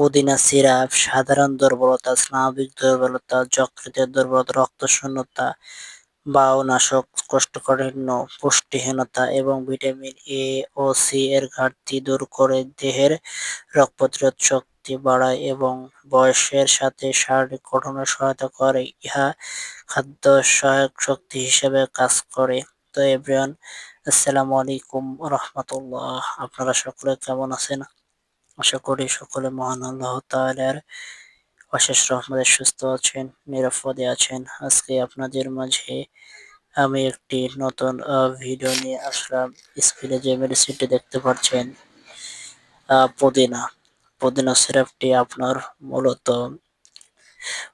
পুদিনা সিরাপ সাধারণ দুর্বলতা, স্নায়বিক দুর্বলতা, যকৃতের দুর্বলতা, রক্তশূন্যতা, বায়ুনাশক, কোষ্ঠকাঠিন্য, পুষ্টিহীনতা এবং ভিটামিন এ ও সি এর ঘাটতি দূর করে দেহের রোগ প্রতিরোধ শক্তি বাড়ায় এবং বয়সের সাথে শারীরিক গঠনে সহায়তা করে। ইহা খাদ্য সহায়ক শক্তি হিসেবে কাজ করে। তো এভরিওয়ান, আসসালামু আলাইকুম রহমতুল্লাহ। আপনারা সকলে কেমন আছেন? আশা করি সকলে মহান আল্লাহ তাআলার অশেষ রহমতে সুস্থ আছেন, নিরাপদে আছেন। আজকে আপনাদের মাঝে আমি একটি নতুন ভিডিও নিয়ে আসলাম। স্ক্রিনে যে মেডিসিনটি দেখতে পাচ্ছেন, পুদিনা। পুদিনা সিরাপটি আপনার মূলত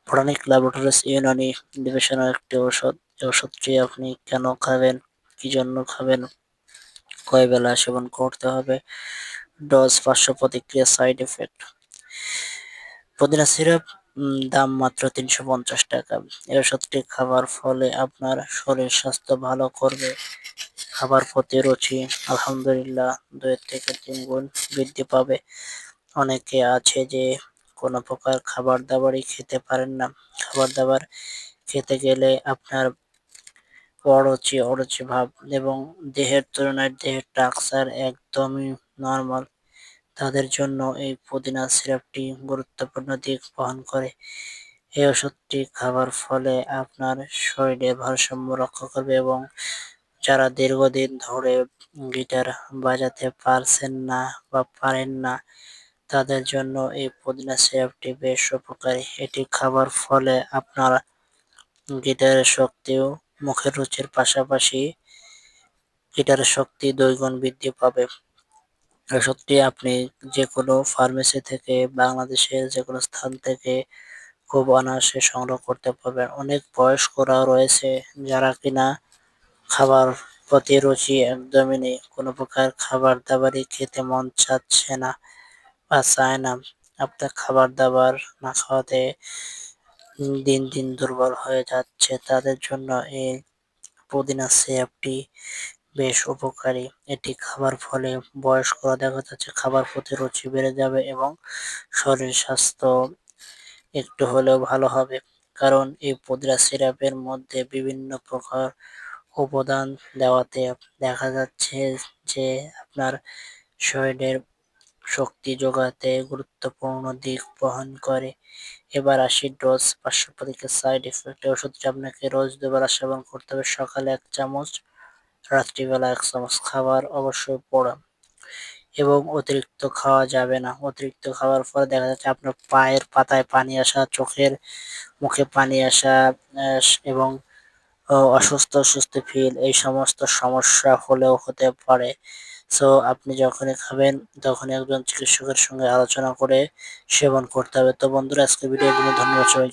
বোটানিক ল্যাবরেটরিজ ইউনানি ডিভিশনের একটি ঔষধ। এই ওষুধটি আপনি কেন খাবেন, কি জন্য খাবেন, কয় বেলা সেবন করতে হবে, ডোজ, পার্শ্ব প্রতিক্রিয়া, সাইড ইফেক্ট। পুদিনা সিরাপ দাম মাত্র ৩৫০ টাকা। এই ওষুধটি খাবার ফলে আপনার শরীর স্বাস্থ্য ভালো করবে। খাবার প্রতি রুচি আলহামদুলিল্লাহ ২ থেকে ৩ গুণ বৃদ্ধি পাবে। অনেকে আছে যে কোনো প্রকার খাবার দাবারই খেতে পারেন না। খাবার দাবার খেতে গেলে আপনার অরুচি ভাব এবং দেহের তুলনায় দেহের স্ট্রাকচার একদমই নরমাল। তাদের জন্য এই পুদিনা সিরাপটি গুরুত্বপূর্ণ দিক বহন করে। এই ওষুধটি খাবার ফলে আপনার শরীরে ভারসাম্য রক্ষা করবে এবং যারা দীর্ঘদিন ধরে গিটার বাজাতে পারছেন না বা পারেন না, তাদের জন্য এই পুদিনা সিরাপটি বেশ উপকারী। এটি খাবার ফলে আপনার গিটারের শক্তিও মুখের রুচির পাশাপাশি গিটারের শক্তি ২ গুণ বৃদ্ধি পাবে। ওষুধটি আপনি যেকোনো ফার্মেসি থেকে, বাংলাদেশের যেকোনো স্থান থেকে খুব অনায়াসে সংগ্রহ করতে পারবেন। অনেক বয়স্করাও রয়েছে যারা কিনা খাবার প্রতি রুচি একদমই নেই। কোনো প্রকার খাবার দাবারই খেতে মন চাচ্ছে না বা চায় না। আপনার খাবার দাবার না খাওয়াতে দিন দিন দুর্বল হয়ে যাচ্ছে। তাদের জন্য এই পুদিনা সিরাপটি বেশ উপকারী। এটি খাবার ফলে বয়স্করা দেখা যাচ্ছে খাবার প্রতি রুচি বেড়ে যাবে এবং শরীর স্বাস্থ্য একটু হলেও ভালো হবে। কারণ এই পুদিনা সিরাপের মধ্যে বিভিন্ন প্রকার উপাদান দেওয়াতে দেখা যাচ্ছে যে আপনার শরীরের শক্তি যোগাতে গুরুত্বপূর্ণ দিক বহন করে। এবার আসি ডোজ, পার্শ্ব প্রতিক্রিয়া, সাইড ইফেক্ট। এই ওষুধটি আপনাকে রোজ ২ বেলা সেবন করতে হবে। সকালে ১ চামচ, রাত্রিবেলা ১ চামচ। খাবার অবশ্যই পোড়া এবং অতিরিক্ত খাওয়া যাবে না। অতিরিক্ত খাওয়ার ফলে দেখা যাচ্ছে আপনার পায়ের পাতায় পানি আসা, চোখের মুখে পানি আসা এবং অসুস্থ ফিল, এই সমস্ত সমস্যা হলেও হতে পারে। সো আপনি যখনই খাবেন তখনই একজন চিকিৎসকের সঙ্গে আলোচনা করে সেবন করতে হবে। তো বন্ধুরা, আজকের ভিডিওর জন্য ধন্যবাদ সবাইকে।